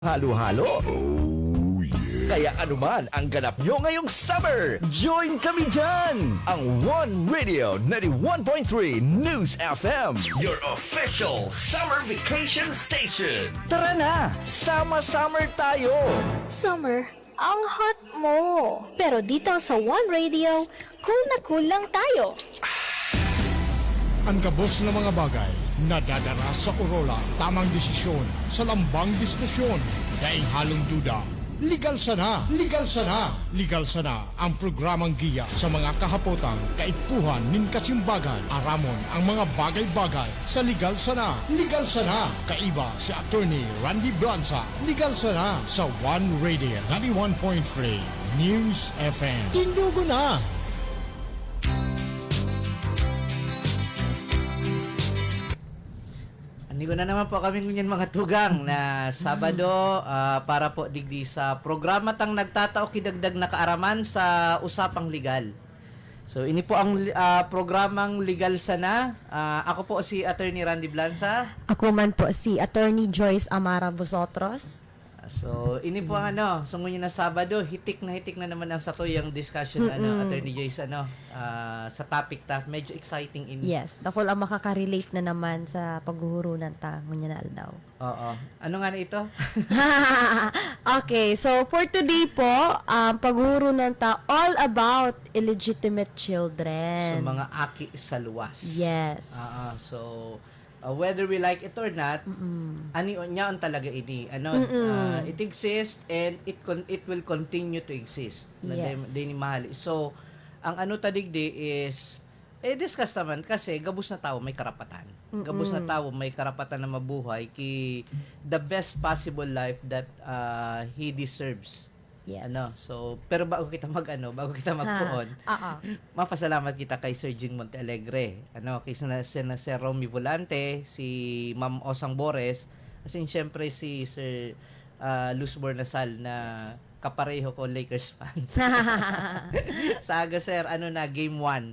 Halo-halo. Oh, yeah. Kaya anuman ang ganap nyo ngayong summer, join kami dyan! Ang One Radio 91.3 News FM, your official summer vacation station. Tara na, sama-summer tayo! Summer, ang hot mo. Pero dito sa One Radio, cool na cool lang tayo. Ang kabos ng mga bagay nadadara sa Orola, tamang desisyon sa lambang diskusyon. Daing halong duda, legal sana, legal sana, legal sana ang programang giya sa mga kahapotang kaipuhan nin kasimbagan. Aramon ang mga bagay-bagay sa legal sana, legal sana. Kaiba si Attorney Randy Blanza, legal sana sa One Radio 91.3 News FM. Tindugo na! Hindi ko na naman po kami ngunyan mga tugang na Sabado para po digdi sa programa tang nagtatao kidagdag na kaaraman sa usapang legal. So ini po ang programang Legal Sana. Ako po si Attorney Randy Blanza. Ako man po si Attorney Joyce Amara Busotros. So ini po ang so ngunyan na Sabado, hitik na naman ang satuyang discussion Attorney Joyce sa topic ta. Medyo exciting ini. Yes, dakol ang makaka-relate na naman sa paghuhurunan ta ngunya na aldaw. Oo. Ano nga na ito? Okay, so for today po, paghuhurunan ta all about illegitimate So children. mga aki sa luwas. Yes. So whether we like it or not, ani niyaon talaga ini. It exists and it will continue to exist. Yes. Ni mahali. So ang tadigdi is discuss naman kasi gabus na tao may karapatan. Gabus na tao may karapatan na mabuhay ki the best possible life that he deserves. Yes. So pero bago kita magpuon. Mapasalamat kita kay Sir Jing Montealegre. Kay Sir Romy Volante, si Ma'am Osang Bores, as in syempre si Sir Luz Bornasal na kapareho ko Lakers fans. Sa aga sir, game 1.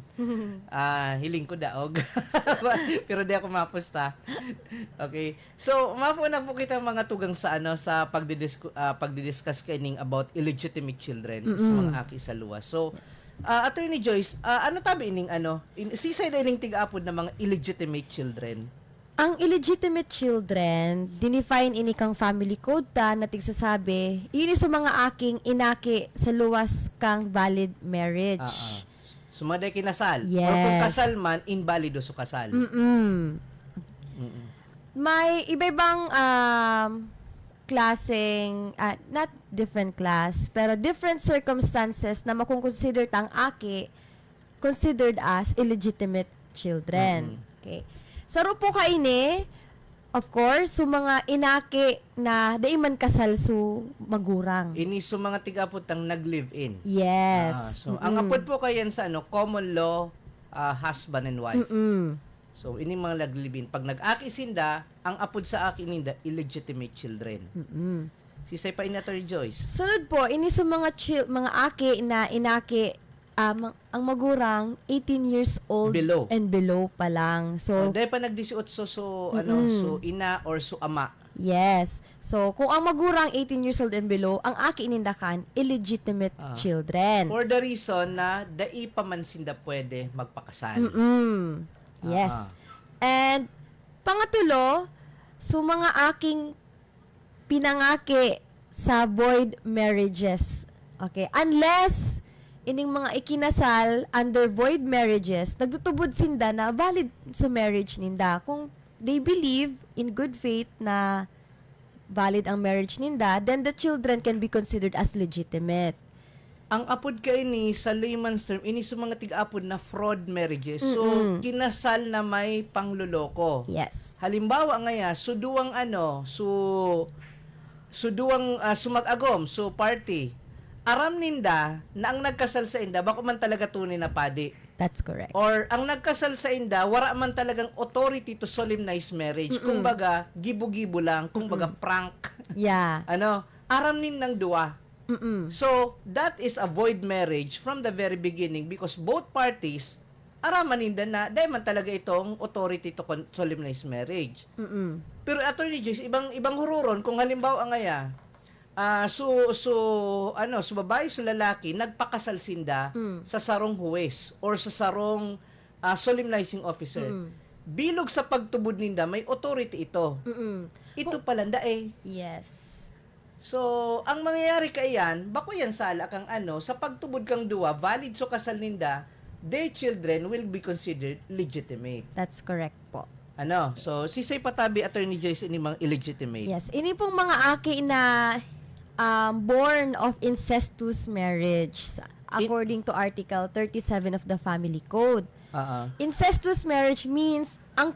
Hiling ko daog. Pero di ako mapusta. Okay. So, mapuna po kita mga tugang sa sa pagdidiscuss kaning about illegitimate children sa mga aki sa luwas. So, Attorney Joyce, ano tabi ining sisay na ining tig-apod ng mga illegitimate children? Ang illegitimate children, dinefine ini kang family code ta na tigsasabi, ini sa mga aking inaki sa luwas kang valid marriage. Sumaday kinasal. Yes. Or kung kasal man, invalido so kasal. May iba-ibang klaseng, not different class, pero different circumstances na makukonsider tang aki considered as illegitimate children. Okay. Saro po kaini, of course, so mga inaki na daiman kasal su magurang. Ini so mga tig-apod tang nag-live-in. Yes. So, ang apod po kayan sa common law husband and wife. So, ini mga nag-live-in. Pag nag-aki sinda, ang apod sa aki ninda, illegitimate children. Sisay pa Attorney Joyce. Sunod po, ini sa mga aki na inaki, ang magurang 18 years old Below. and below pa lang. So, Dahil pa nag-18 so ina or so ama. yes. So, kung ang magurang 18 years old and below, ang aki inindakan, illegitimate children. For the reason na dai pa man sinda pwede magpakasal. Yes. And, pangatulo, so mga aking pinangaki sa void marriages. Okay? Unless, ining mga ikinasal under void marriages, nagtutubod sinda na valid sa marriage ninda. Kung they believe in good faith na valid ang marriage ninda, then the children can be considered as legitimate. Ang apod kay ni sa layman's term, ini sa mga tig-apod na fraud marriages. So, kinasal na may pangluloko. Yes. Halimbawa ngaya, suduang sumag-agom, so party. Aram ninda na ang nagkasal sa inda, bako man talaga tunay na padi. That's correct. Or ang nagkasal sa inda, wala man talagang authority to solemnize marriage. Kumbaga, gibo-gibo lang. Kumbaga, prank. Yeah. Aram nindang duwa. So, that is a void marriage from the very beginning because both parties araman ninda na dahil man talaga itong authority to solemnize marriage. Pero Attorney Joyce, ibang hururon kung halimbawa ngaya so babae sa lalaki nagpakasal sinda sa sarong huwes or sa sarong solemnizing officer. Bilog sa pagtubod ninda may authority ito. Ito palanda eh. Yes. So, ang mangyayari kayan, bako yan sala kang sa pagtubod kang duwa, valid so kasal ninda, their children will be considered legitimate. That's correct po. So, sisay patabi, Attorney Joyce, ini mga illegitimate. Yes. Ini pong mga aki na born of incestuous marriage according to Article 37 of the Family Code. Incestuous marriage means ang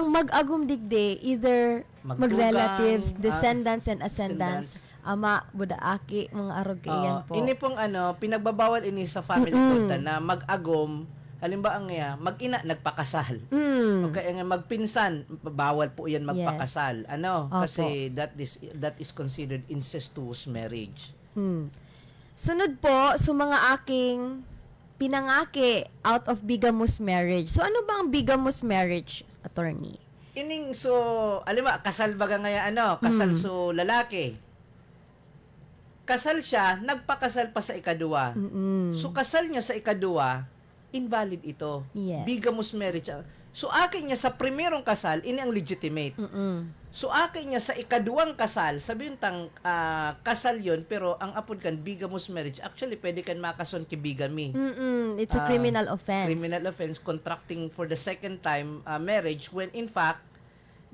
mag-agum digde either mag-relatives, descendants and ascendants, ama, budaaki, mga arog yan po. Ini pong pinagbabawal ini sa family code na mag-agom, halimbawa mag-ina nagpakasal. Okay, ang magpinsan, bawal po yan magpakasal. Kasi that is considered incestuous marriage. Sunod po, mga aking pinangaki out of bigamous marriage. So, ano bang bigamous marriage, attorney? Ining kasal baga kasal so lalaki. Kasal siya, nagpakasal pa sa ikadua. So, kasal niya sa ikadua, invalid ito. Yes. Bigamous marriage. So, akin niya sa primerong kasal, ini ang legitimate. So, akin niya sa ikaduwang kasal, sabihin kasal yon pero ang apod kan, bigamous marriage. Actually, pwede kan makason ki bigamy. It's a criminal offense. Criminal offense, contracting for the second time marriage when in fact,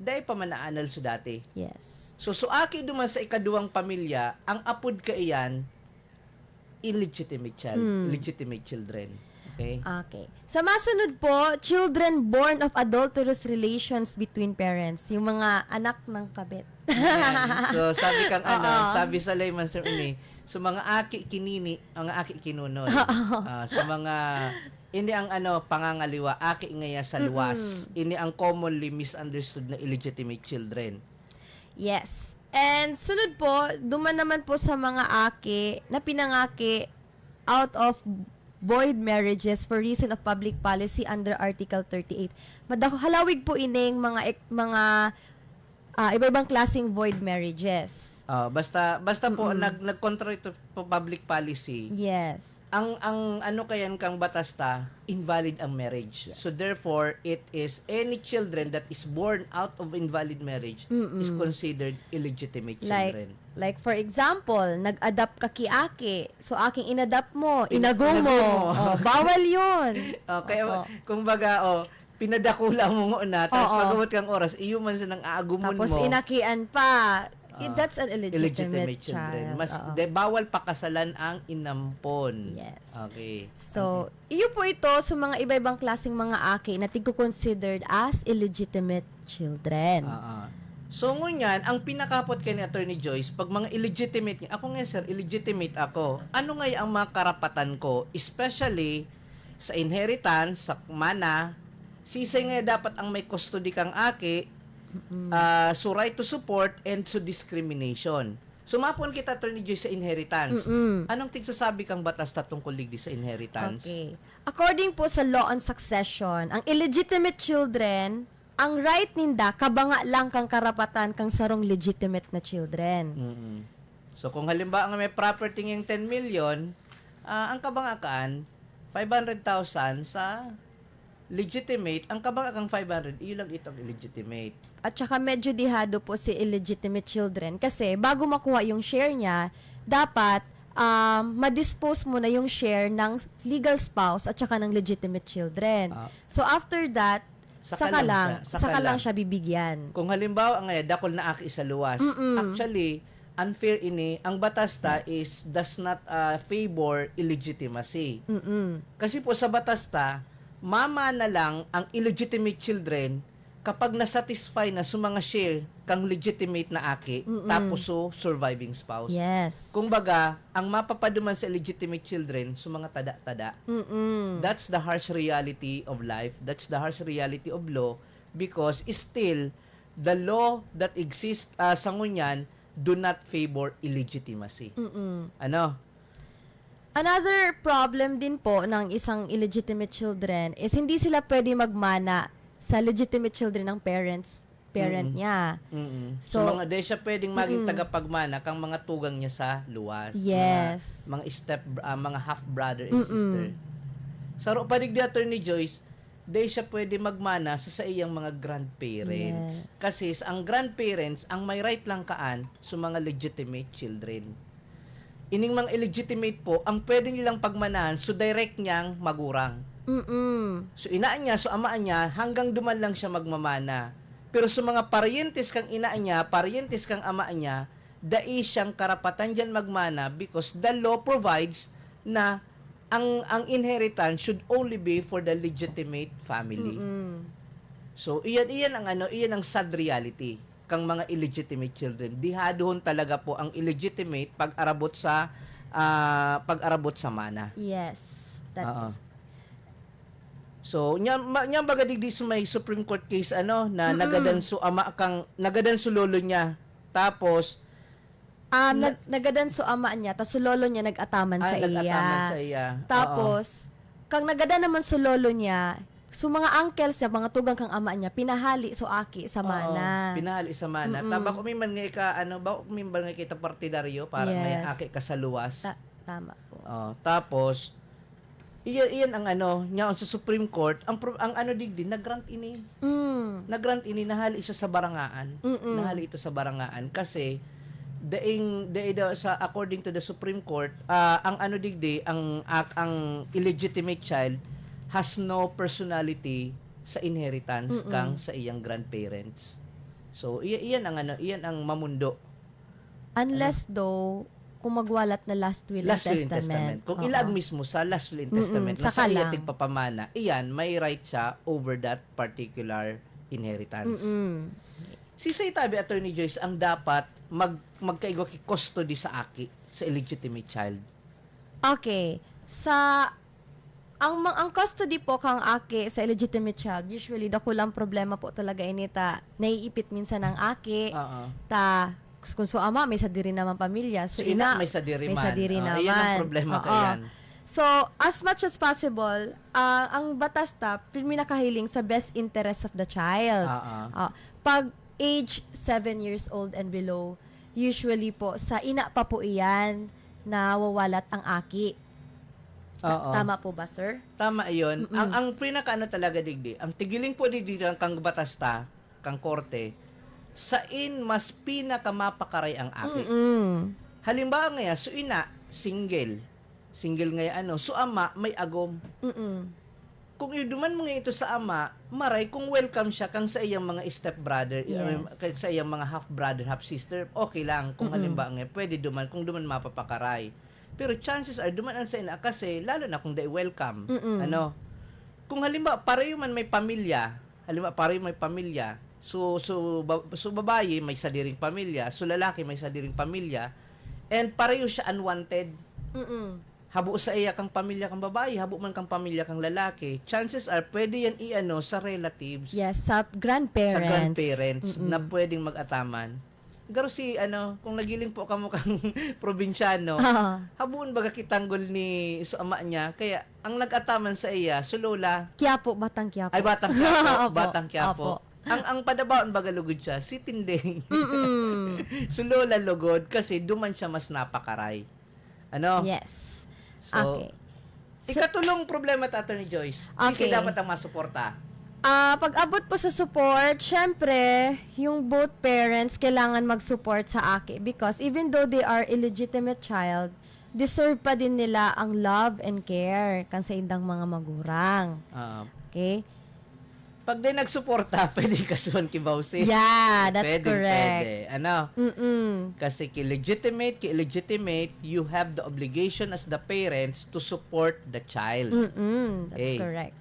dahil pa manaanal so dati. Yes. So, aki duman sa ikaduwang pamilya, ang apod ka iyan, illegitimate child, legitimate children. Okay. Sa masunod po, children born of adulterous relations between parents. Yung mga anak ng kabit. So, sabi kang sabi sa layman sir ini, so mga aki kinini, ang aki kinunod. Sa mga ini ang pangangaliwa, aki ngaya sa luwas. Ini ang commonly misunderstood na illegitimate children. Yes. And sunod po, duman naman po sa mga aki na pinangaki out of void marriages for reason of public policy under Article 38. Halawig po ining mga iba-ibang klaseng void marriages. Basta po nag-contrary to public policy. Yes. Ang kayan kang batas invalid ang marriage. Yes. So therefore, it is any children that is born out of invalid marriage is considered illegitimate children. Like for example, nag-adapt ka ki-aki. So aking inadapt mo, inagong mo. Bawal 'yun. Kaya kumbaga pinadakula mo na tapos pagabot kang oras, iyuman sa nang aagumon mo. Tapos inakian pa. That's an illegitimate children. child. Bawal pakasalan ang inampon. Yes. Okay. So, iyo po ito sa mga iba-ibang klaseng mga aki na considered as illegitimate children. So, ngunyan, ang pinakapot kay ni Attorney Joyce, pag mga illegitimate, ako nga sir, illegitimate ako, ano nga ang mga karapatan ko, especially sa inheritance, sa mana, sisay nga dapat ang may custody kang aki, so right to support and so discrimination. Sumapon kita, Attorney Joyce, sa inheritance. Anong tigsasabi kang batas tungkol ligdi sa inheritance? Okay. According po sa law on succession, ang illegitimate children, ang right ninda, kabanga lang kang karapatan kang sarong legitimate na children. So, kung halimbawa may property ng 10 million, ang kabangakan, 500,000 sa legitimate, ang kabangakan 500, ilang itong illegitimate. At saka medyo dihado po si illegitimate children kasi bago makuha yung share niya, dapat ma-dispose mo na yung share ng legal spouse at saka ng legitimate children. So after that, saka lang siya bibigyan. Kung halimbawa dakol na aki sa luwas, actually unfair ini, ang batas does not favor illegitimacy. Kasi po sa batas mama na lang ang illegitimate children kapag nasatisfy na sa mga share kang legitimate na aki, tapos surviving spouse. Yes. Kumbaga, ang mapapaduman sa illegitimate children sa mga tada-tada. That's the harsh reality of life. That's the harsh reality of law because still, the law that exists sa ngunyan do not favor illegitimacy. Another problem din po ng isang illegitimate children is hindi sila pwede magmana sa legitimate children ng parent niya. So, So, mga di siya pwedeng maging tagapagmana kang mga tugang niya sa luwas. Yes. Mga half brother and sister. Sa panig di Attorney Joyce, di siya pwede magmana sa iyang mga grandparents. Yes. Kasi ang grandparents ang may right lang kaan sa mga legitimate children. Ining mga illegitimate po, ang pwede nilang pagmanahan so direct niyang magurang. So ina niya, so ama niya, hanggang duman lang siya magmamana. Pero sa mga parientes kang ina niya, parientes kang ama niya, dai siyang karapatan diyan magmana because the law provides na ang inheritance should only be for the legitimate family. So iyan ang sad reality kang mga illegitimate children. Dihadon talaga po ang illegitimate pag-arabot sa mana. Yes. That is. So, nya baga digdi sa may Supreme Court case na nagadanso lolo niya. Tapos Nagadan so ama niya, tapos lolo niya nag-ataman sa iya. Tapos, kang nagadan naman so lolo niya, so mga uncles niya, mga tugang kang ama niya, pinahali so aki sa mana. Pinahali sa mana. Taba ko man nga nga kita partidaryo para may aki ka sa luwas. Tama po. Tapos iyan ang nya sa Supreme Court, ang digdi nagrant ini. Nagrant ini nahali siya sa barangaan. Nahali ito sa barangaan kasi according to the Supreme Court, ang illegitimate child has no personality sa inheritance kang sa iyang grandparents. So iyan ang mamundo. Unless though kung magwalat na last will and testament. Kung ilag mismo sa last will and testament na sa iya tigpapamana, iyan may right siya over that particular inheritance. Si tabi Attorney Joyce ang dapat magkaigo ki custody sa aki sa illegitimate child. Okay. Ang custody po kang aki sa illegitimate child, usually dakulang problema po talaga inita. Naiipit minsan ng aki. Kung so ama may sadiri naman pamilya. So ina may sadiri man. naman. Iyan ang problema kayan. So, as much as possible, ang batas pinakahiling sa best interest of the child. Pag age 7 years old and below, usually po, sa ina pa po iyan na wawalat ang aki. Tama po ba, sir? Tama iyon. Ang talaga digdi, ang tigiling po digdi kang batas kang korte, sain mas pinakamapakaray ang aki. Halimbawa ngaya, so ina, single ngaya so ama, may agom. Kung iduman mo nga ito sa ama, maray kung welcome siya kang sa iyang mga stepbrother, sa iyang mga half brother, half sister, okay lang. Kung halimbawa nga, pwede duman, kung duman mapapakaray. Pero chances are dumaan sa ina kasi lalo na kung they welcome. Kung halimbawa pareho man may pamilya, so babae may sadiring pamilya, so lalaki may sadiring pamilya, and pareho siya unwanted. Habo sa iya kang pamilya kang babae, habo man kang pamilya kang lalaki, chances are pwede yan sa relatives. Yes, sa grandparents. Na pwedeng mag-ataman. Garo kung nagiling po kamo kang probinsyano, habuon baga kitanggol ni so ama niya, kaya ang nag-ataman sa iya, so lola. Batang Quiapo. Ay, Batang Quiapo. Batang Quiapo. Ang padabaon baga lugod siya, si Tinding. So lola lugod kasi duman siya mas napakaray. Yes. So, okay. Ikatulong problema ta Attorney Joyce. Kasi dapat ang masuporta. Pag abot po sa support, syempre, yung both parents kailangan mag-support sa aki because even though they are illegitimate child, deserve pa din nila ang love and care kan sa indang mga magurang. Okay? Pag di nagsuporta, pwede kasuhan kibawsi. Yeah, that's correct. Pwede. Kasi illegitimate, you have the obligation as the parents to support the child. That's correct.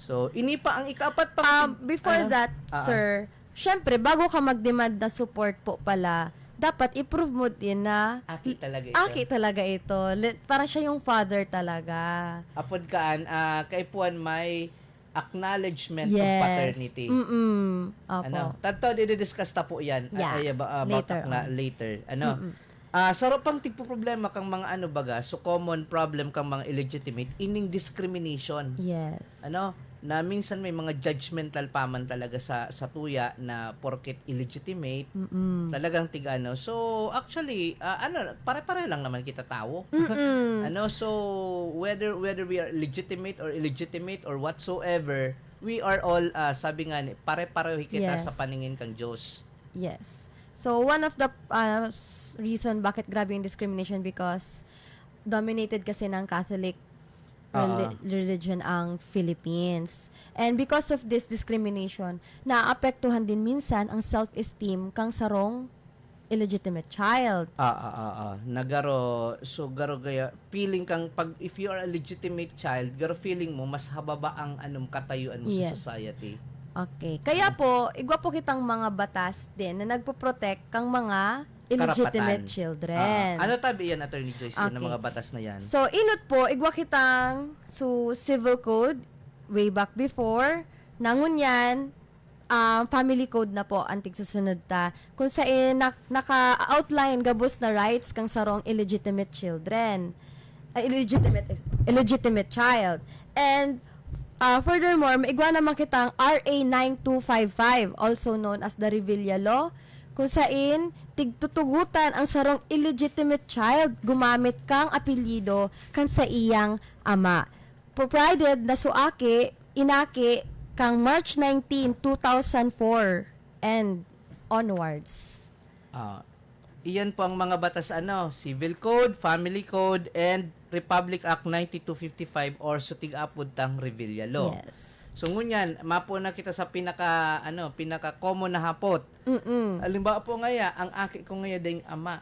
So, ini pa ang ikapat pa. Before that, sir, syempre, bago ka mag-demand na support po pala, dapat i-prove mo din na aki talaga ito. Parang siya yung father talaga. Apod kaan, kaipuan may acknowledgement of paternity. Opo. Tadto, i-discuss ta po yan. Yeah, About later. Sarap pang tigpo problema kang mga ano baga, so common problem kang mga illegitimate, ining discrimination. Yes. Ano, na minsan may mga judgmental paman talaga sa tuya na porket illegitimate, talagang tigano. So, actually, pare-pare lang naman kita tao. Ano, so, whether we are legitimate or illegitimate or whatsoever, we are all, sabi nga, pare-pareho kita sa paningin kang Diyos. Yes. So, one of the reason bakit grabe yung discrimination because dominated kasi ng Catholic religion ang Philippines. And because of this discrimination, naapektuhan din minsan ang self-esteem kang sarong illegitimate child. Nagaro, so garo gaya, feeling kang, if you are a legitimate child, garo feeling mo, mas hababa ang anong katayuan mo sa society. Okay. Kaya po, igwa po kitang mga batas din na nagpo-protect kang mga illegitimate children. Ano tabi yan, Attorney Joyce, ng mga batas na yan? So, inot po, igwa kitang civil code way back before. Nangunyan, family code na po, antig susunod ta. Kung saan naka-outline gabos na rights kang sarong illegitimate children. Illegitimate child. And furthermore, maigwa naman kitang RA 9255, also known as the Revilla Law, kung saan tigtutugutan ang sarong illegitimate child gumamit kang apelyido kan sa iyang ama. Provided na suaki, inaki kang March 19, 2004 and onwards. Iyan po ang mga batas Civil Code, Family Code, and Republic Act 9255 or sutig-apod tang Revilla Law. Yes. So ngunyan, mapo na kita sa pinaka-common na hapot. Halimbawa po ngaya, ang aki ko ngaya ding ama.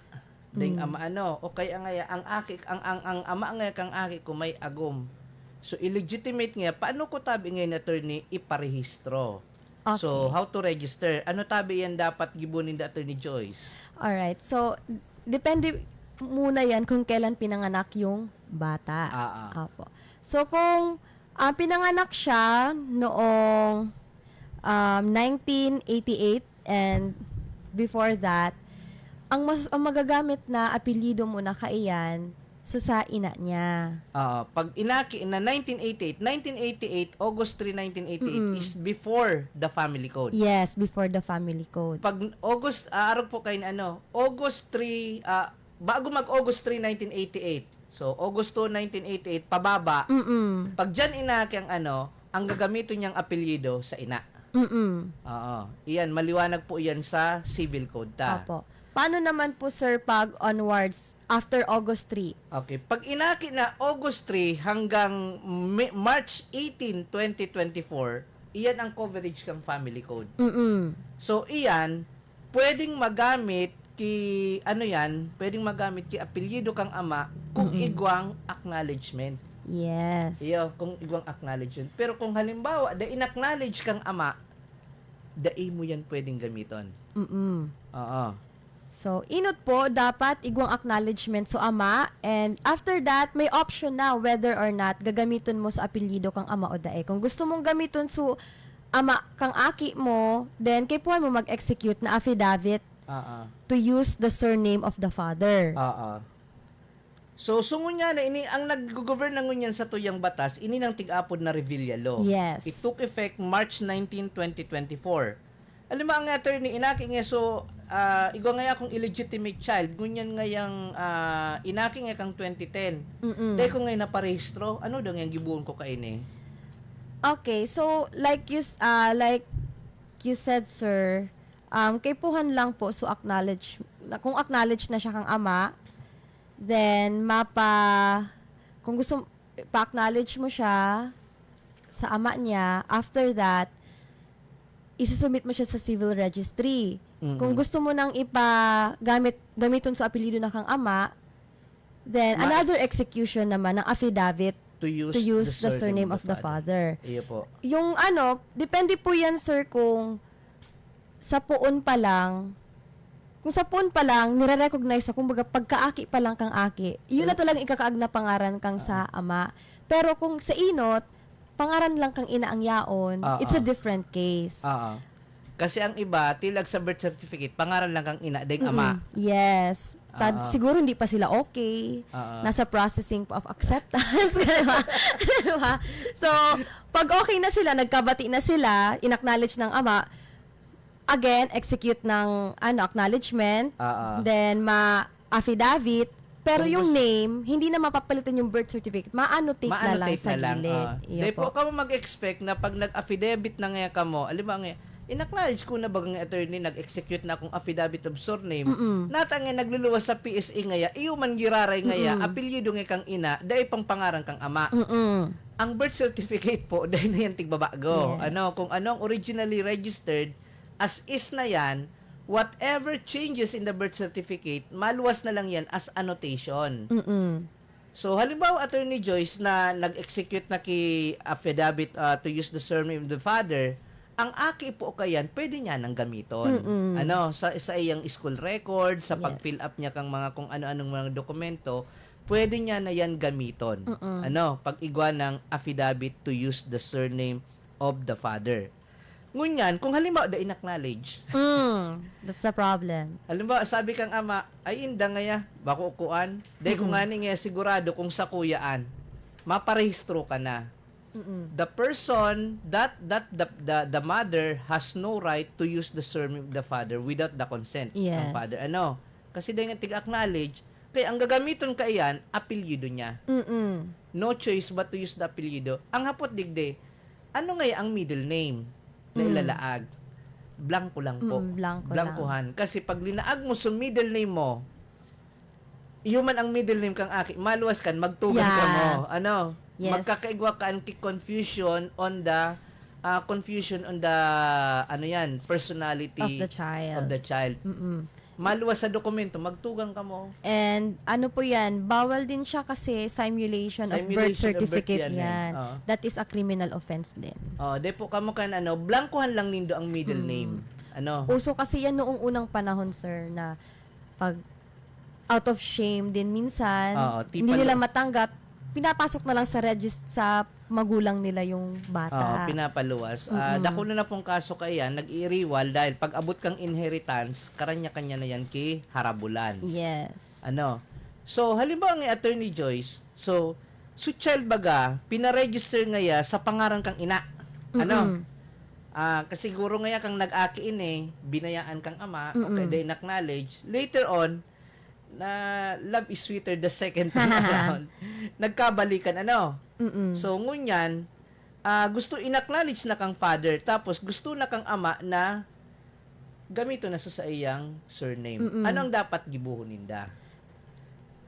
Ding ama o kaya ngaya, ang ama ngaya kang aki ko may agom. So illegitimate nga, paano ko tabi ngayon attorney iparehistro? Okay. So how to register? Ano tabi yan dapat gibunin da Attorney Joyce? Alright, so depende muna yan kung kailan pinanganak yung bata. Apo. So kung pinanganak siya noong 1988 and before that, ang magagamit na apelyido mo na kaiyan sa ina niya. Pag inaki na 1988, August 3, 1988 is before the family code. Yes, before the family code. Pag August, arog po kayo August 3, bago mag-August 3, 1988. So, August 2, 1988, pababa. Pag dyan inaki ang gagamitin niyang apelyido sa ina. Iyan, maliwanag po iyan sa civil code ta. Apo. Paano naman po, sir, pag onwards after August 3? Okay. Pag inaki na August 3 hanggang March 18, 2024, iyan ang coverage kang family code. So, iyan, pwedeng magamit pwedeng magamit ki apelyido kang ama kung igwang acknowledgement. Yes. Kung igwang acknowledgement. Pero kung halimbawa, in-acknowledge kang ama, mo yan pwedeng gamiton. So, inot po, dapat igwang acknowledgement sa ama, and after that, may option na whether or not gagamiton mo sa apelyido kang ama o dae. Kung gusto mong gamiton sa ama kang aki mo, then kay puwan mo mag-execute na affidavit to use the surname of the father. So, sungon niya na ang nag-govern na ngunyan sa tuyang batas, ini nang tig-apod na Revilla Law. Yes. It took effect March 19, 2024. Alam mo, ang attorney, inaki nga, so, igwa nga kung illegitimate child, ngunyan nga yung inaki nga kang 2010. Dahil kung ngayon naparehistro, ano daw nga gibuon ko kaini? Okay, so, like you said, sir, kay puhan lang po, so kung acknowledge na siya kang ama, then kung gusto pa-acknowledge mo siya sa ama niya, after that, isusubmit mo siya sa civil registry. Kung gusto mo nang gamiton sa apelyido na kang ama, then another execution naman ng affidavit to use the surname of the father. Iyo po. Yung depende po yan, sir, kung sa puon pa lang, nire-recognize na, kumbaga, pagkaaki pa lang kang aki, yun na talagang ikakaag na pangaran kang sa ama. Pero kung sa inot, pangaran lang kang ina ang yaon, it's a different case. Kasi ang iba, tilag sa birth certificate, pangalan lang kang ina, ding ama. Yes. Siguro hindi pa sila okay. Nasa processing of acceptance. Diba? So, pag okay na sila, nagkabati na sila, inacknowledge ng ama, again, execute ng acknowledgement, then ma-affidavit, pero yung name, hindi na mapapalitan yung birth certificate. Ma-annotate na lang sa gilid. Di po ka mag-expect na pag nag-affidavit na nga ka mo, alam ba nga, in-acknowledge ko na bagang attorney, nag-execute na akong affidavit of surname, natang nga nagluluwas sa PSA ngaya, iyo man giraray ngaya, apelyido nga kang ina, dahil pang pangarang kang ama. Ang birth certificate po, dahil na yan tigbabago. Yes. Kung ano ang originally registered, as is na yan, whatever changes in the birth certificate, maluwas na lang yan as annotation. So, halimbawa, Attorney Joyce, na nag-execute na ki affidavit to use the surname of the father, ang aki po kayan, pwede niya nang gamiton. Sa iyang school record, sa pag-fill up niya kang mga kung ano-anong mga dokumento, pwede niya na yan gamiton. Pag-igwa ng affidavit to use the surname of the father. Ngunyan, kung halimbawa da in-acknowledge. That's the problem. Halimbawa, sabi kang ama, ay inda ngaya, bako ukuan. Dahil kung nga nga sigurado kung sa kuyaan, maparehistro ka na. The person that the mother has no right to use the surname of the father without the consent ng father. Kasi dahil nga tig-acknowledge, kaya ang gagamiton ka iyan, apelyido niya. No choice but to use the apelyido. Ang hapot digde, ano nga ang middle name na ilalaag? Blanco lang po. Blancohan. Kasi pag linaag mo sa middle name mo, iyo man ang middle name kang aki, maluwas kan, magtugan ka mo. Yes. Magkakaigwa ka ang confusion on the personality of the child. Maluwas sa dokumento, magtugang ka mo. And po yan, bawal din siya kasi simulation of birth certificate yan. That is a criminal offense din. Depo ka mo kan blancohan lang nindo ang middle name. Uso kasi yan noong unang panahon, sir, na pag out of shame din minsan, hindi nila matanggap, pinapasok na lang sa magulang nila yung bata. Pinapaluwas. Dako na pong kaso kayan, nag-iriwal dahil pag abot kang inheritance, karanya-kanya na yan ki harabulan. Yes. So, halimbawa nga Attorney Joyce, so child baga, pinaregister ngaya sa pangaran kang ina. Kasi siguro ngaya kang nag-akiin binayaan kang ama, okay, they acknowledge. Later on, na love is sweeter the second time around. Nagkabalikan, So, ngunyan, gusto in-acknowledge na kang father, tapos gusto na kang ama na gamito na sa iyang surname. Ano ang dapat gibuhon ninda?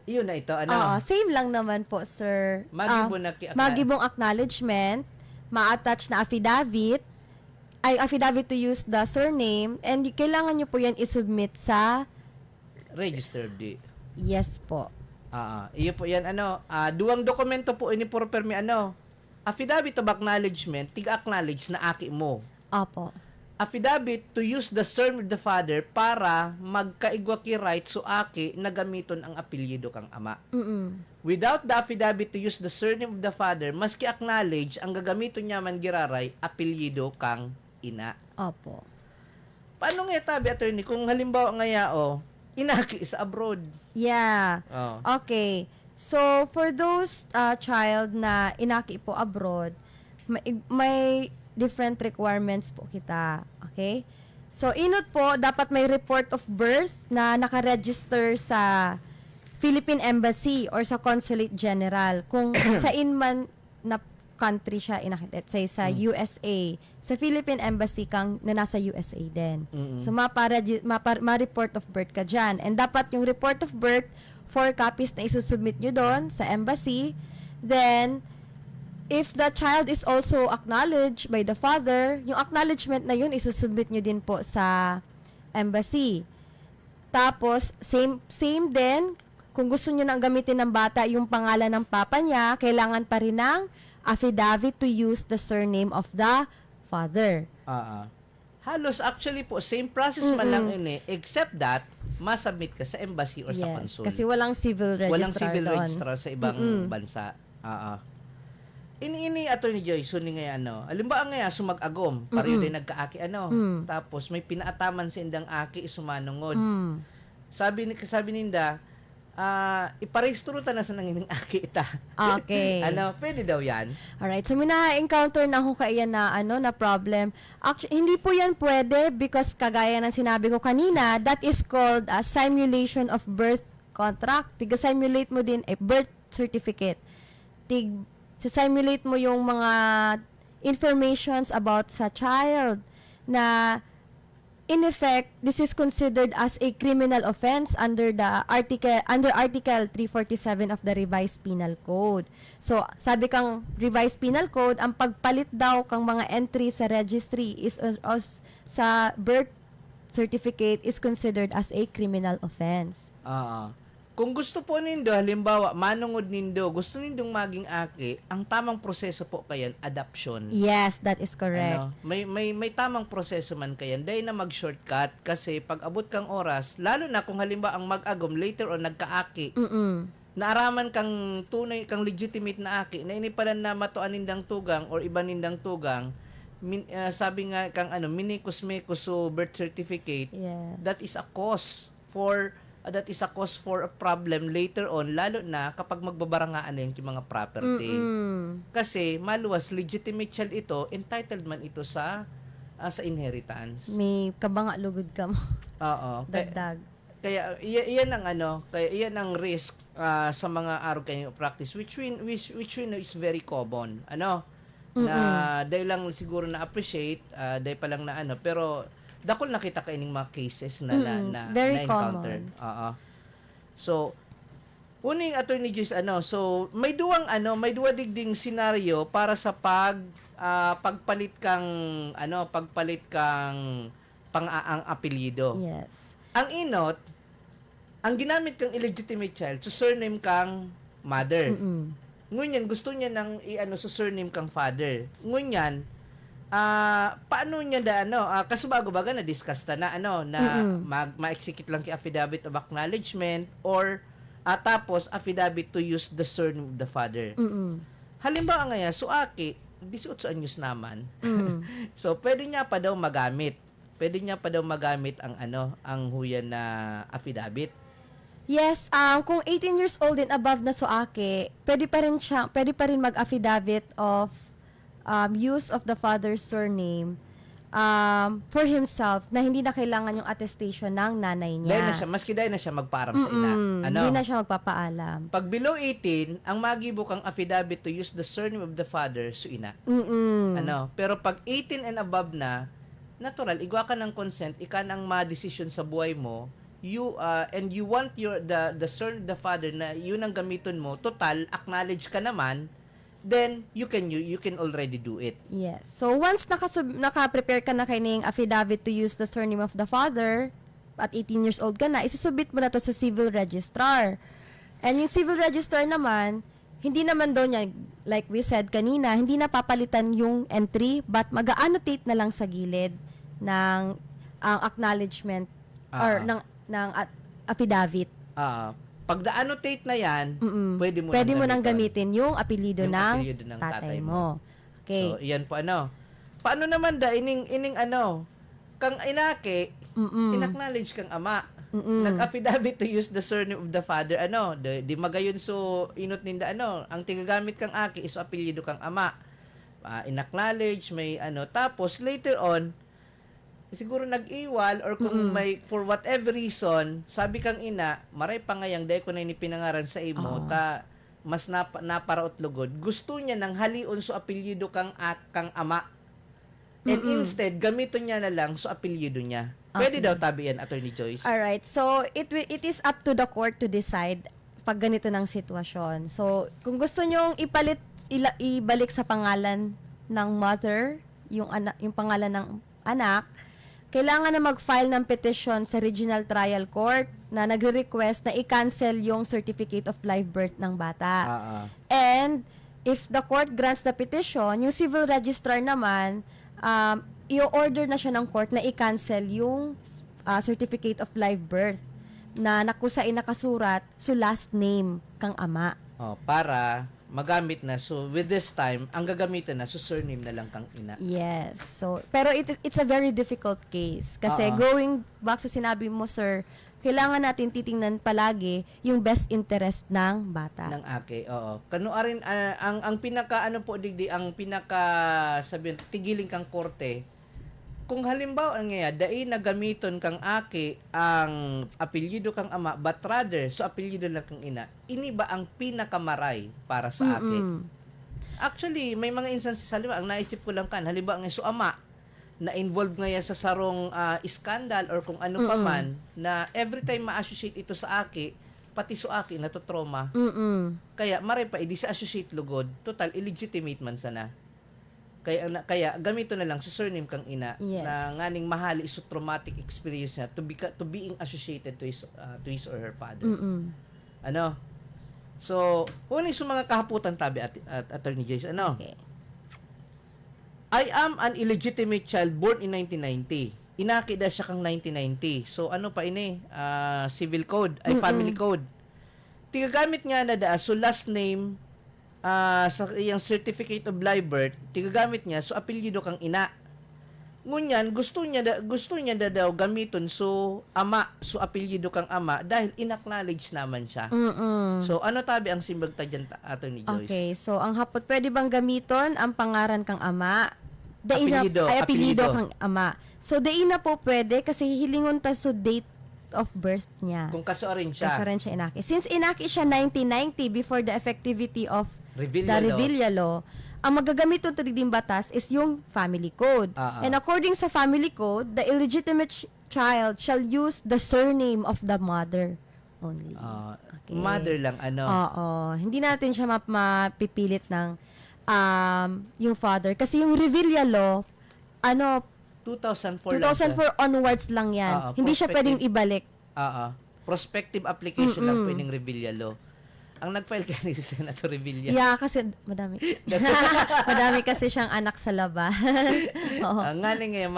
Iyon na ito, same lang naman po, sir. Magibong acknowledgement, ma-attach na affidavit to use the surname, and kailangan nyo po yan isubmit sa registered di. Yes po. Iyo po yan, duwang dokumento po ini por permi, affidavit of acknowledgement, tig-acknowledge na aki mo. Opo. Affidavit to use the surname of the father para magkaigwa ki right so aki na gamiton ang apelyido kang ama. Without the affidavit to use the surname of the father, maski acknowledge, ang gagamiton niya man giraray, apelyido kang ina. Opo. Paano nga tabi, attorney, kung halimbawa ngaya, inaki sa abroad. Yeah. Okay. So, for those child na inaki po abroad, may different requirements po kita. Okay? So, inot po, dapat may report of birth na nakaregister sa Philippine Embassy or sa Consulate General. Kung saan man na country siya, let's say sa USA, sa Philippine Embassy kang na nasa USA din. So, ma-report of birth ka dyan. And dapat yung report of birth, 4 copies na isusubmit nyo doon sa embassy. Then, if the child is also acknowledged by the father, yung acknowledgement na yun, isusubmit nyo din po sa embassy. Tapos, same din, kung gusto nyo nang gamitin ng bata yung pangalan ng papa niya, kailangan pa rin ng affidavit to use the surname of the father. Halos actually po, same process man lang except that, masubmit ka sa embassy or sa consul. Kasi walang civil registrar Walang civil doon. registrar sa ibang bansa. ini Attorney Joy, suni nga ano, alimba nga sumag-agom, pareho din nagkaaki ano, tapos may pinaataman sa indang aki sumanungod. Sabi ninda, iparehistro ta na sa nangining aki ita. Okay. Ano, pwede daw yan? Alright, so encounter na ako kaiyan na na problem. Actually, hindi po yan pwede because kagaya ng sinabi ko kanina, that is called a simulation of birth contract. Tiga-simulate mo din a birth certificate. Simulate mo yung mga informations about sa child na in effect, this is considered as a criminal offense under Article 347 of the Revised Penal Code. So, sabi kang Revised Penal Code, ang pagpalit daw kang mga entry sa registry is sa birth certificate is considered as a criminal offense. Kung gusto po nindo, halimbawa, manungod nindo, gusto nindong maging aki, ang tamang proseso po kayan, adoption. Yes, that is correct. Ano, may tamang proseso man kayan. Dahil na mag-shortcut kasi pag abot kang oras, lalo na kung halimbawa ang mag-agom, later on nagkaaki, naaraman kang tunay, kang legitimate na aki, na ini pala na matuan nindang tugang or iba nindang tugang, sabi nga kang minikos-mekos so birth certificate, Yeah. that is a cause for a problem later on, lalo na kapag magbabarangaan na yung mga property. Kasi maluwas, legitimate child ito, entitled man ito sa inheritance. May kabanga lugod ka mo. Oo. Dagdag. Kaya iyan ang risk sa mga araw kayo practice which we know is very common. Na dahil lang siguro na appreciate, dahil pa lang na pero dakol nakita ka ining mga cases na very encounter. Oo. So, uning Attorney Joyce, so may duwa digding scenario para sa pagpalit kang pang-aang apelyido. Yes. Ang inot, ang ginamit kang illegitimate child, so surname kang mother. Ngunyan, gusto niya nang so surname kang father. Ngunyan, paano niya kasi bago-baga na-discuss na ma-execute lang kay affidavit of acknowledgement or tapos affidavit to use the surname of the father. Halimbawa nga so aki 18 anyos naman. So pwede niya pa daw magamit. Ang huyan na affidavit. Yes, kung 18 years old and above na soake, pwede pa rin mag-affidavit of use of the father's surname for himself na hindi na kailangan yung attestation ng nanay niya. Dahil na siya magparam sa ina. Hindi na siya magpapaalam. Pag below 18, ang magibok ang affidavit to use the surname of the father, so ina. Pero pag 18 and above na, natural, igwa ka ng consent, ikan ang ma-decision sa buhay mo, and you want the surname of the father na yun ang gamiton mo, total, acknowledge ka naman, then you can already do it. Yes. So once naka-prepare ka na kining affidavit to use the surname of the father at 18 years old ka na, isusubmit mo na to sa civil registrar. And yung civil registrar naman, hindi naman daw niya, like we said kanina, hindi na papalitan yung entry but mag-annotate na lang sa gilid ng ang acknowledgement or ng affidavit. Pag na-annotate na yan, pwede mo nang gamitin yung apelyido ng tatay mo. Okay. So, iyan po Paano naman ining kang inake, inacknowledge kang ama. Nag-affidavit to use the surname of the father, di magayon so inot ninda ang tigagamit kang aki is apelyido kang ama. Inacknowledge, may tapos later on, siguro nag-iwal or kung may for whatever reason sabi kang ina maray pa ngayang dahil ko na pinangaran sa imo mas naparaot lugod gusto niya nang halion so apelyido kang ama and instead gamiton niya na lang so apelyido niya. Pwede daw tabi yan, Attorney Joyce. Alright, so it is up to the court to decide pag ganito ng sitwasyon. So kung gusto nyong ibalik sa pangalan ng mother yung pangalan ng anak, kailangan na mag-file ng petition sa Regional Trial Court na nagre-request na i-cancel yung certificate of live birth ng bata. And if the court grants the petition, yung civil registrar naman, i-order na siya ng court na i-cancel yung certificate of live birth na nakasurat so last name kang ama. Para magamit na. So, with this time, ang gagamitin na, so surname na lang kang ina. Yes. So, pero it's a very difficult case. Kasi going back sa sinabi mo, sir, kailangan natin titingnan palagi yung best interest ng bata. Ng aki, oo. Kano arin, ang pinaka, ano po, digdi, ang pinaka, sabihin, tigiling kang korte, kung halimbawa nga, dai na gamiton kang aki ang apelyido kang ama, but rather, so apelyido lang kang ina, ini ba ang pinakamaray para sa aki? Actually, may mga instances, halimbawa, ang naisip ko lang kan, halimbawa nga, so ama, na-involve ngayon sa sarong scandal or kung ano pa man, na every time ma-associate ito sa aki, pati so aki, natotrauma. Kaya, maray pa, hindi sa associate lugod, total, illegitimate man sana. Kaya gamito na lang sa surname kang ina na nganing mahali is traumatic experience niya to being associated to his or her father. Ano? So, uning sa mga kahaputan tabi at Attorney Jace, ano? Okay. I am an illegitimate child born in 1990. Inaki da siya kang 1990. So, ano pa ini? Civil code, ay family code. Tigagamit nga na da, so last name, sa iyang certificate of live birth, tigagamit niya, so apelyido kang ina. Ngunyan, gusto niya daw gamiton, so ama, so apelyido kang ama, dahil inacknowledge naman siya. So, ano tabi ang simbag ta dyan, Attorney Joyce? Okay, so ang hapot, pwede bang gamiton ang pangaran kang ama? Apelyido. Apelyido kang ama. So, na po pwede kasi hilingon ta so date of birth niya. Kung kasorin siya. Kasorin siya inaki. Since inaki siya 1990 before the effectivity of the Revilla Law, ang magagamit ng tagding batas is yung family code. And according sa family code, the illegitimate child shall use the surname of the mother only. Okay. Mother lang, ano? Oo. Hindi natin siya mapipilit ng yung father. Kasi yung Revilla Law, 2004 onwards lang yan. Hindi siya pwedeng ibalik. Prospective application lang pwedeng Revilla Law. Ang nag-file ka ni Senator Revilla. Yeah, kasi madami. Madami kasi siyang anak sa labas. Nga ngayon,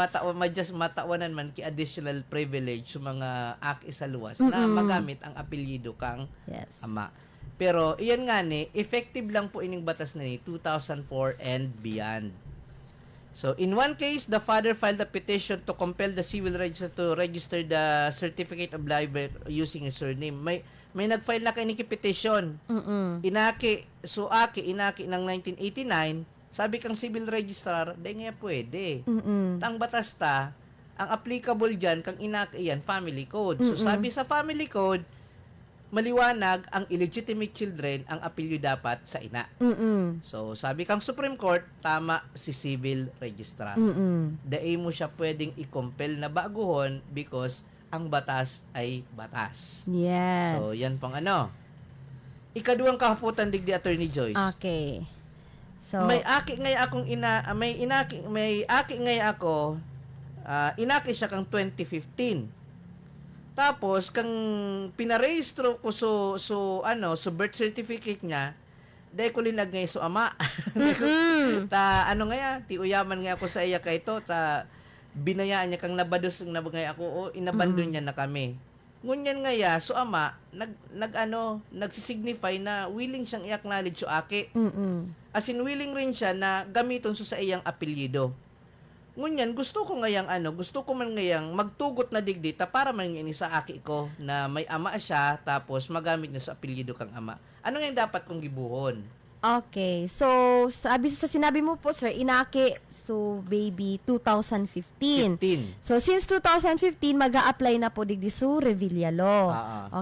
matawanan man ki additional privilege sa mga sa luwas na magamit ang apelyido kang ama. Pero, iyan nga effective lang po ining batas na 2004 and beyond. So, in one case, the father filed a petition to compel the civil register to register the certificate of live birth using his surname. May nag-file na kayo petition. Inaki ng 1989, sabi kang civil registrar, di nga pwede. Ang batas ang applicable dyan, kang inaki yan, family code. So, sabi sa family code, maliwanag ang illegitimate children ang apelyo dapat sa ina. So, sabi kang Supreme Court, tama si civil registrar. Dahil mo siya pwedeng i-compel na baguhon because ang batas ay batas. Yes. So, yan pang ano. Ikaduhang kahaputan digdi Attorney Joyce. Okay. So, may aki ngay akong may aki ngay ako, inaki siya kang 2015. Tapos kang pinarehistro ko so birth certificate niya, dahil ko linag ngay so ama. Ti uyaman nga ako sa iya kay to, binayaan niya kang nabados ng nabagay ako, inabandon niya na kami. Ngunyan nga so ama, nagsisignify na willing siyang i-acknowledge so aki. As in, willing rin siya na gamiton so sa iyang apelyido. Ngunyan, gusto ko man ngayang magtugot na digdita para man ini sa aki ko na may ama siya tapos magamit niya sa apelyido kang ama. Ano nga yung dapat kong gibuhon? Okay. So, sinabi mo po, sir, inaki, so baby, 2015. So, since 2015, mag-a-apply na po digdi so Revilla Law.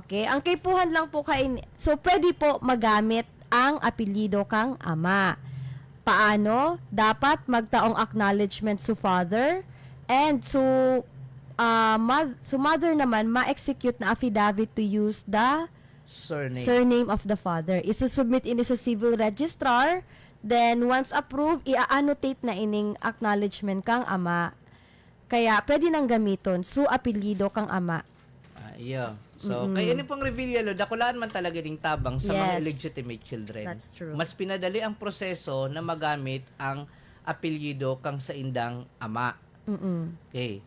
Okay? Ang kaipuhan lang po so pwede po magamit ang apelyido kang ama. Paano? Dapat magtaong acknowledgement to father and mother naman ma-execute na affidavit to use the surname of the father. Isa-submit ini sa civil registrar, then once approved, i-annotate na ining acknowledgement kang ama. Kaya pwede nang gamiton so apelyido kang ama. Iyo. So, kaya ini pong Revilla Law, dakulaan man talaga ding tabang sa mga illegitimate children. That's true. Mas pinadali ang proseso na magamit ang apelyido kang sa indang ama. Okay.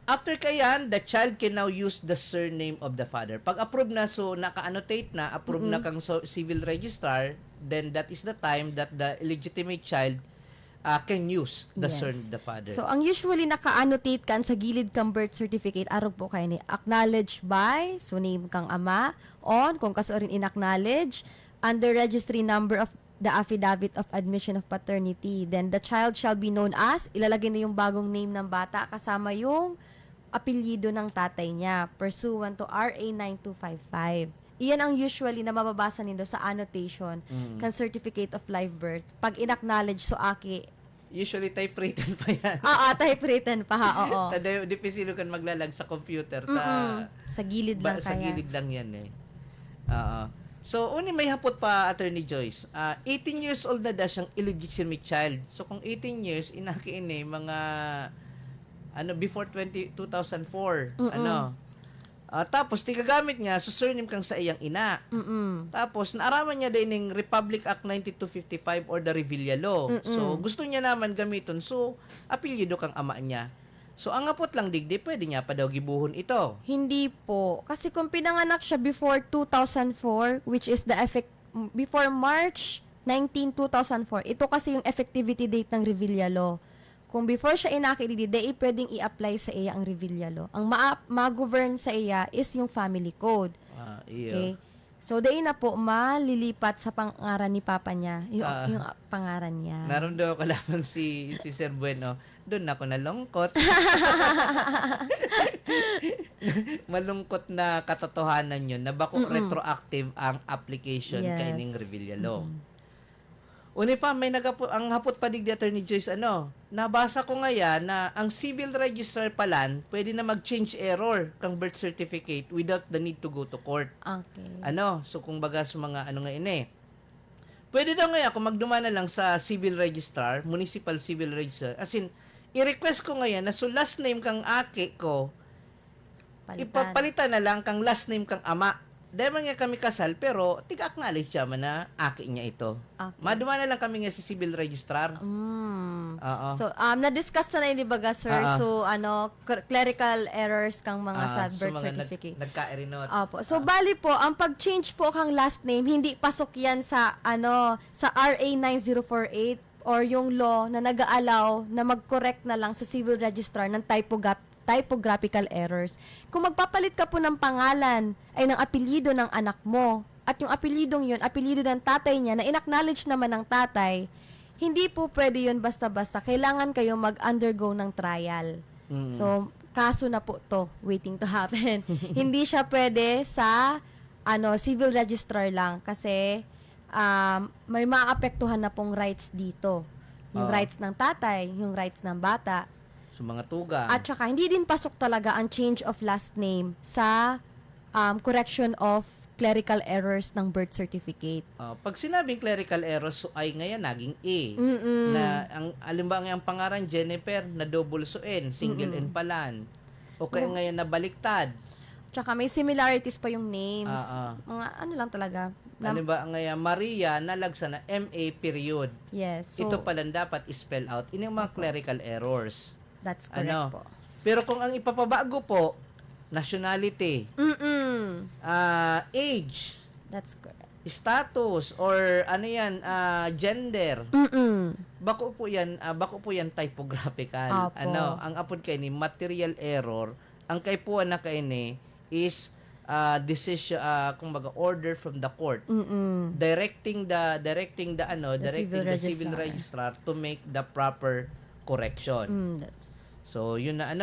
After kayan, the child can now use the surname of the father. Pag approve na, so naka-annotate na, approve na kang civil registrar, then that is the time that the illegitimate child can use the surname of the father. So, ang usually naka-annotate kan sa gilid kang birth certificate, araw po kayo ni acknowledged by, so name kang ama, on, kung kaso rin in-acknowledge, under registry number of the affidavit of admission of paternity. Then, the child shall be known as, ilalagay na yung bagong name ng bata, kasama yung apelyido ng tatay niya, pursuant to RA 9255. Iyan ang usually na mababasa nindo sa annotation kan certificate of live birth. Pag in-acknowledge, so aki, Usually typewritten pa yan. typewritten pa ha, oo. Di pisilo kan maglalag sa computer. Sa gilid lang Sa kaya. gilid lang yan eh. So, may hapot pa, Attorney Joyce. 18 years old na siyang illegitimate child. So, kung 18 years, inaki ini mga, before 2004. Tapos, tigagamit niya, so surname kang sa iyang ina. Tapos, naaraman niya din ng Republic Act 9255 or the Revilla Law. So, gusto niya naman gamiton. So, apelyido kang ama niya. So, ang apot lang digdi, pwede niya pa daw gibuhon ito. Hindi po. Kasi kung pinanganak siya before 2004, which is the before March 19, 2004, ito kasi yung effectivity date ng Revilla Law. Kung before siya inakididi, pwedeng i-apply sa iya ang Revilla Law. Ang ma-govern sa iya is yung family code. Okay? So, na po, malilipat sa pangaran ni Papa niya, yung pangaran niya. Naroon daw ka lamang si Sir Bueno. Doon ako nalungkot. Malungkot na katotohanan yun na bako retroactive ang application kay ning Revilla Law. Uni pa, ang hapot pa digdi Attorney Joyce, nabasa ko ngayon na ang civil registrar palan, pwede na mag-change error kang birth certificate without the need to go to court. Okay. So kung baga sa mga pwede daw ngayon kung magdumana lang sa civil registrar, municipal civil registrar, as in, i-request ko ngayon na so last name kang ake ko, ipapalitan na lang kang last name kang ama. Dahil man nga kami kasal, pero tig-acknowledge siya man na aki niya ito. Okay. Maduma na lang kami nga sa civil registrar. So, na-discuss na ni baga, sir. So, clerical errors kang mga sa birth certificate. Nagka-erinot. Opo. So, bali po, ang pag-change po kang last name, hindi pasok yan sa, sa RA 9048 or yung law na nag-aalaw na mag-correct na lang sa civil registrar ng typographical errors. Kung magpapalit ka po ng pangalan ay ng apelyido ng anak mo at yung apelyidong yun, apelyido ng tatay niya na in-acknowledge naman ng tatay, hindi po pwede yun basta-basta. Kailangan kayo mag-undergo ng trial. So, kaso na po to, waiting to happen. Hindi siya pwede sa civil registrar lang kasi may maapektuhan na pong rights dito. Yung rights ng tatay, yung rights ng bata. So, mga tuga. At saka, hindi din pasok talaga ang change of last name sa correction of clerical errors ng birth certificate. Pag sinabing clerical errors, so ay ngayon naging A. Na, alimbawa ang pangaran Jennifer na double so N, single N palan. O kaya ngayon na baliktad. Tsaka may similarities pa yung names. Mga lang talaga. Halimbawa ngayon Maria nalagsa na MA period. Yes. So, ito pala dapat i-spell out. Ini yung mga clerical errors. That's correct po. Pero kung ang ipapabago po, nationality, age, that's correct. status, or gender, bako po yan typographical. Apo. Ang apod kay ni material error, ang kay po na kay ni is decision, kumbaga order from the court, directing the civil registrar to make the proper correction. So, yun na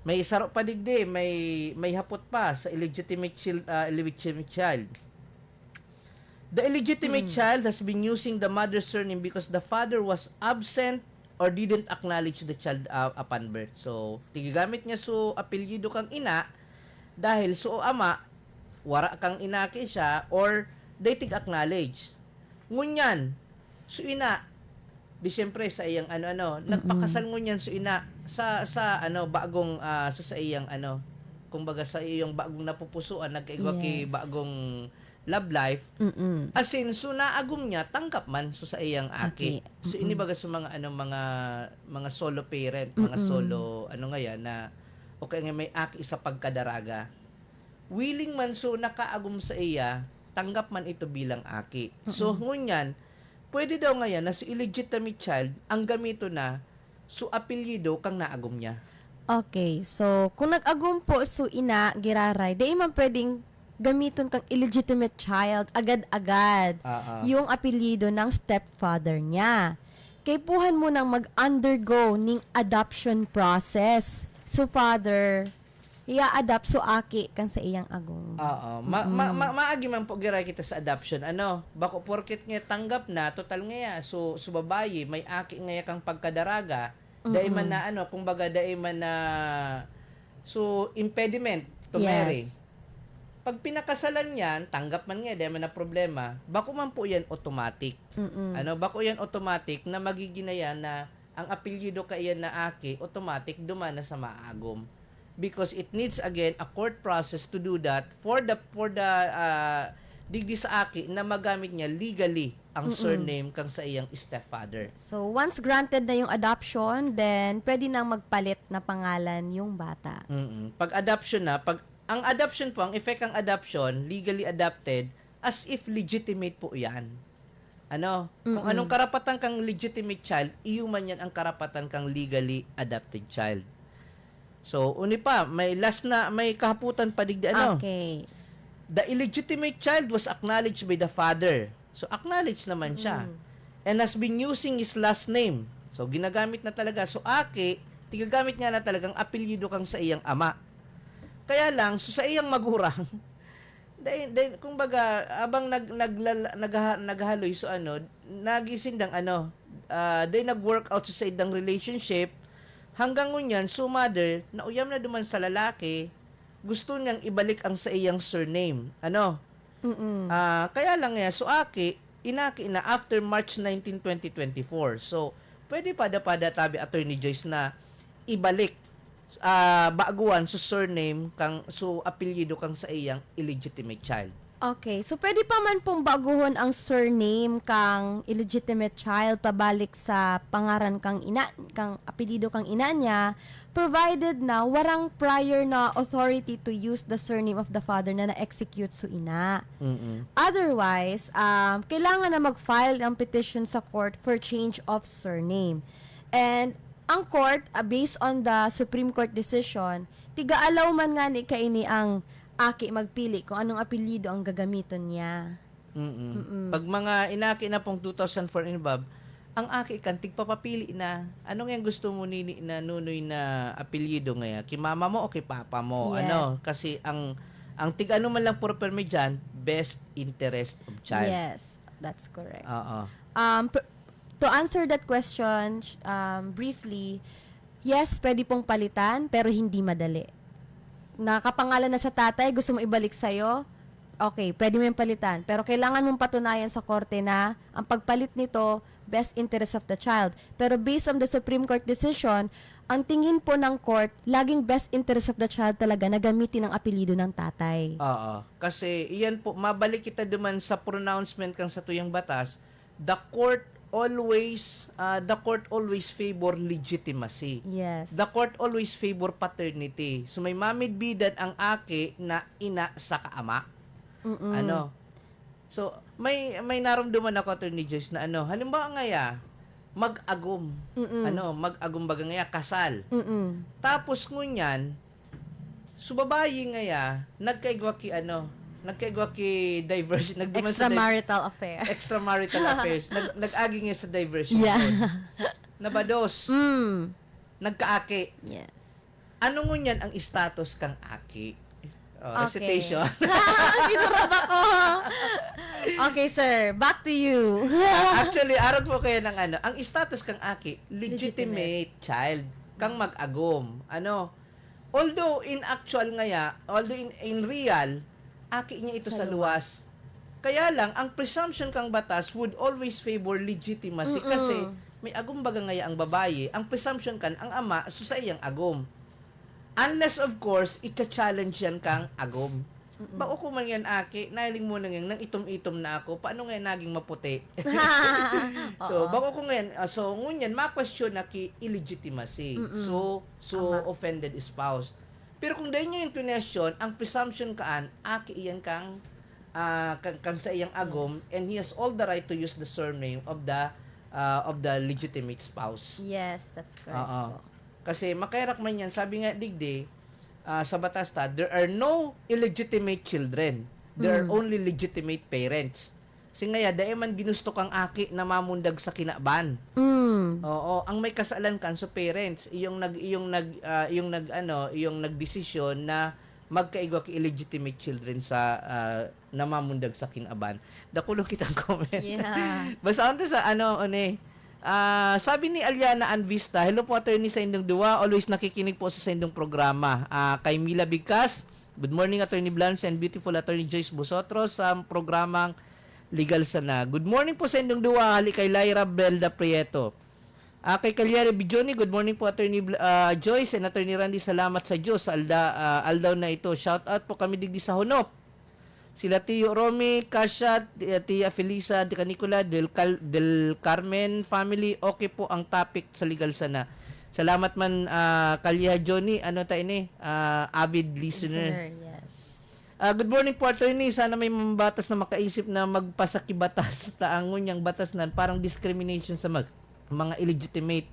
may isaro pa digdi, may hapot pa sa illegitimate child. The illegitimate child has been using the mother's surname because the father was absent or didn't acknowledge the child upon birth. So, tigagamit niya so apelyido kang ina dahil so ama, wara kang inaki siya or they tig-acknowledge. Ngunyan, so ina, di syempre sa iyang nagpakasal ngunyan so ina sa bagong sa iyang kumbaga sa iyang bagong napupusuan nagkaigwa kay bagong love life. As in, so naagom niya, tanggap man so sa iyang aki. So inibaga sa mga mga solo parent, mga solo ano nga yan na okay nga may aki sa pagkadaraga. Willing man so nakaagom sa iya, tanggap man ito bilang aki. So ngunyan, pwede daw nga yan na si illegitimate child ang gamito na so apelyido kang naagom niya. Okay, so kung nag-agum po so ina, giraray, di man pwedeng gamiton kang illegitimate child agad-agad yung apelyido ng stepfather niya. Kay puhan mo nang mag-undergo ning adoption process. So father, i-adapt so aki kang sa iyang agum. Oo. Maagi man po giray kita sa adoption. Ano, bako porket nga tanggap na total nga so babayi may aki nga kang pagkadaraga. Dai man na ano, kumbaga dai man na so impediment to marry. Pag pinakasalan yan, tanggap man nga, dahil man na problema, bako man po yan automatic. Ano, bako yan automatic na magiging na yan na ang apelyido ka yan na aki, automatic dumana sa maagom. Because it needs again a court process to do that for the digdi sa aki na magamit niya legally ang surname kang sa iyang stepfather. So once granted na yung adoption, then pwede nang magpalit na pangalan yung bata. Pag adoption na, ang adoption po, ang effect ng adoption, legally adopted, as if legitimate po yan. Ano? Kung anong karapatan kang legitimate child, iuman yan ang karapatan kang legally adopted child. So, uni pa, may kahaputan pa digdi, ano? Okay. The illegitimate child was acknowledged by the father. So, acknowledged naman siya. And has been using his last name. So, ginagamit na talaga. So, aki, tigagamit nga na talagang apelyido kang sa iyang ama. Kaya lang, so sa iyang magurang, dahil kumbaga, abang naghaloy, so ano, nagisindang ano, dahil nag-work out sa idang relationship, hanggang ngunyan, so mother, nauyam na duman sa lalaki, gusto niyang ibalik ang sa iyang surname. Ano? Kaya lang nga, so aki, inaki na after March 19, 2024. So, pwede pada tabi Attorney Joyce na ibalik baguan so surname kang so apelyido kang sa iyang illegitimate child. Okay, so pwede pa man pong baguhon ang surname kang illegitimate child pabalik sa pangaran kang apelyido kang ina niya, provided na warang prior na authority to use the surname of the father na na-execute so ina. Otherwise, kailangan na mag-file ng petition sa court for change of surname. And ang court, based on the Supreme Court decision, tiga-alaw man nga ni kaini ang aki magpili kung anong apelyido ang gagamiton niya. Pag mga inaki na pong 2004 and above, ang aki kan tigpapapili na anong yung gusto mo nini na nunoy na apelyido ngayon, kay mama mo o kay papa mo. Yes. Ano, kasi ang tig-ano man lang purpose dyan, best interest of child. Yes, that's correct. Oo. To answer that question, briefly, yes, pwede pong palitan, pero hindi madali. Nakapangalan na sa tatay, gusto mo ibalik sa'yo, okay, pwede mo yung palitan. Pero kailangan mong patunayan sa korte na ang pagpalit nito, best interest of the child. Pero based on the Supreme Court decision, ang tingin po ng court, laging best interest of the child talaga na gamitin ang apelyido ng tatay. Oo. Kasi, iyan po, mabalik kita duman sa pronouncement kang sa tuyang batas, the court always favor legitimacy. Yes. The court always favor paternity. So may mamidbidan ang aki na ina sa kaama. Ano? So may naramdaman ako Attorney Joyce na ano, halimbawa ngaya mag-agum. Ano, mag-agum baga ngaya kasal. Tapos ngunyan so babayi ngaya nagkaigwa ki diversion, Extramarital affair. Extramarital affairs. Nag-agi nga sa diversion. Yeah. Nabados. Nagkaaki. Yes. Ano ngunyan ang status kang aki? Recitation. Ginurab ako. Okay, sir. Back to you. Actually, aral po kayo ng ano. Ang status kang aki, legitimate child. Kang mag-agom. Ano? Although in real, aki niya ito sa luwas. Kaya lang, ang presumption kang batas would always favor legitimacy kasi may agum baga ngaya ang babae, ang presumption kan, ang ama, so sa iyang agum. Unless, of course, ita-challenge yan kang agum. Bako ko man yan, aki, nailing mo na ngayon, nang itom-itom na ako, paano ngayon naging maputi? So, bako ko ngayon, so, ngunyan, ma-question na ki illegitimacy. So, offended spouse. Pero kung dahil niya yung question, ang presumption kaan, aki iyan kang sa iyang agom, and he has all the right to use the surname of the legitimate spouse. Yes, that's correct. Oo. Kasi makairak man yan, sabi nga digdi, sa batas ta, there are no illegitimate children. There are only legitimate parents. Kasi nga dahil man ginusto kang aki na mamundag sa kinaban. Oo, ang may kasalan kan so parents, iyong nagdesisyon na magkaigwa ki illegitimate children sa namamundag sa kinaban. Dakulo kitang comment. Yeah. Basta onto sa sabi ni Aliana Anvista, hello po attorney sa indong duwa, always nakikinig po sa indong programa. Kay Mila Bigkas, good morning attorney Blanche and beautiful attorney Joyce Busotros sa programang Legal Sana. Good morning po sa indong duwa, hali kay Lyra Belda Prieto. Kay Calyari Bijoni, good morning po attorney Joyce and attorney Randy, salamat sa Diyos sa aldaw na ito. Shout out po kami digdi sa Honop. Sila Tio Romy, Kasia, Tia Felisa, Tia Nicola, Del Carmen family, okay po ang topic sa Legal Sana. Salamat man, Kalya Johnny, avid listener. Yes. Good morning po, attorney. Sana may mambatas na makaisip na magpasakibatas taangon niyang batas na parang discrimination sa mga illegitimate.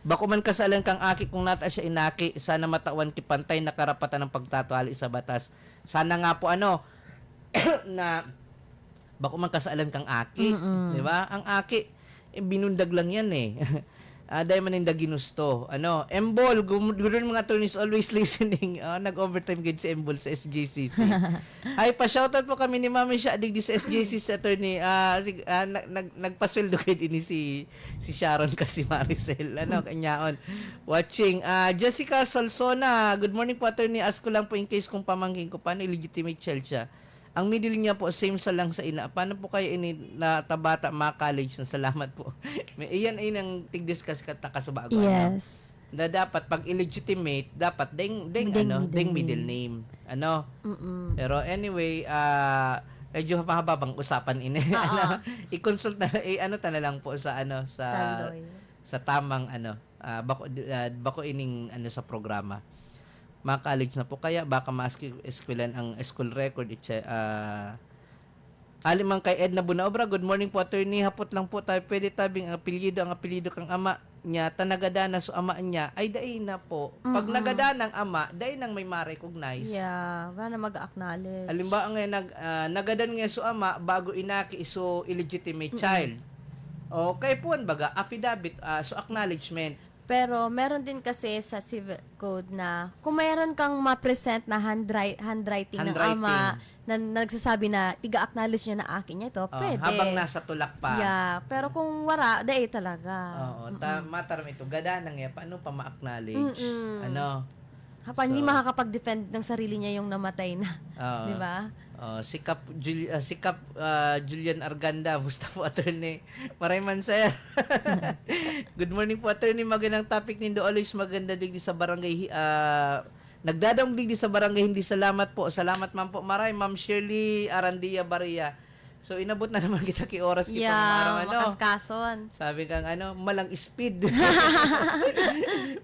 Bako man kasalan kang aki kung nata siya inaki, sana matawan kipantay na karapatan ng pagtatali sa batas. Sana nga po na bako man kasalan kang aki, di ba? Ang aki binundag lang yan dahil man hindi ginusto. Embol, good mga attorneys always listening. Nag-overtime gid si Embol sa SJCC. Ay, pa-shoutout po kami ni Mami siya digdi sa SJCC attorney. Nagpasweldo kay ini si Sharon kasi Maricel. Kanyaon. Watching. Jessica Salsona, good morning po attorney. Ask ko lang po in case kung pamangkin ko paano illegitimate child siya. Ang middle niya po, same sa lang sa ina. Paano po kayo tabata college na salamat po. Iyan ay nang tig-discuss ka sa bago. Yes. Na dapat pag illegitimate, dapat ding middle name. Pero anyway, medyo mahababang usapan i-consult na na lang po sa sa tamang bako ining sa programa. Ma-college na po kaya baka ma-eskwelahan ang school record alimang kay Edna Bunaobra, good morning po attorney, hapot lang po tayo, pwede tabing ang apelyido kang ama niya, tanagadana so ama niya ay dai na po pag nagadanang ama dai nang may ma-recognize. Yeah, wala na mag-acknowledge. Halimbawa ngayon nagadan nga so ama bago inaki so illegitimate child. Okay po baga affidavit so acknowledgement. Pero meron din kasi sa civil code na kung mayroon kang ma-present na handwriting ng ama na nagsasabi na tiga-acknowledge niya na akin niya ito, pwede. Habang nasa tulak pa. Yeah, pero kung wala, dahil talaga. Oo, mataram ito. Gada nang paano pa ma-acknowledge? Hindi makakapag-defend ng sarili niya yung namatay na. Di ba? Sikap Julian Arganda, musta po attorney? Marayman sir. Good morning po attorney, magandang topic nindo, always maganda digdi sa barangay nagdadam digdi sa barangay, hindi salamat po. Salamat ma'am po. Maray Ma'am Shirley Arandia Baria. So inabot na naman kita ki oras kita araw makaskason. Sabi kang malang speed.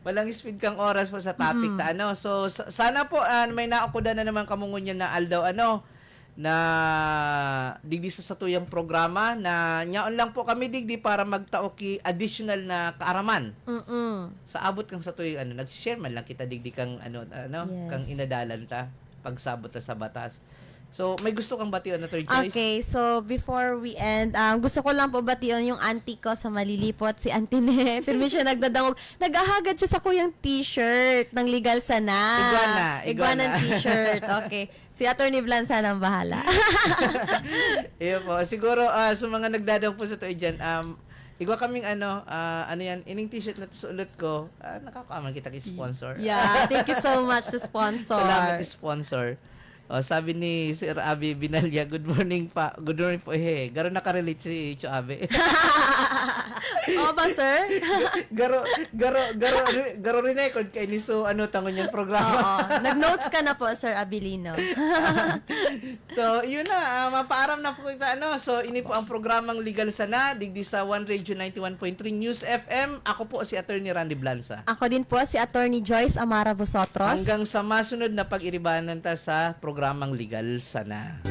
Malang speed kang oras po sa topic ta So sana po may naukuda na naman kamungunya na aldaw na digdi sa satuyang programa na nyaon lang po kami digdi para magtao ki additional na kaaraman. Sa abot kang satuyang nag-share man lang kita digdi kang yes. kang inadalan ta pagsabot ta sa batas. So, may gusto kang bation na third choice? Okay, so before we end, gusto ko lang po bation yung auntie ko sa Malilipot, si Auntie Ne. Firme siya nagdadangog. Nag-ahagad siya sa kuyang t-shirt ng Legal Sana. Iguana t-shirt. Okay. Si Attorney Blanca nang bahala. Iyo po. Siguro, sa mga nagdadang po sa to dyan, igwa kaming ining t-shirt na suot ko, nakakaaman kita ki-sponsor. Yeah, thank you so much sa sponsor. Salamat sponsor. Sabi ni Sir Abi Binalya, good morning pa. Good morning po Garo nakarelate si Cho Abe. Oo ba, sir? garo record kay ni so tangon yung programa. Oo. Nag-notes ka na po, Sir Abilino. So, yun na, mapaaram na po kita, So, ini po ang programang Legal Sana, digdi sa One Radio 91.3 News FM. Ako po si Attorney Randy Blanza. Ako din po, si Attorney Joyce Amara Vosotros. Hanggang sa masunod na pag-iribanan ta sa programang Legal Sana.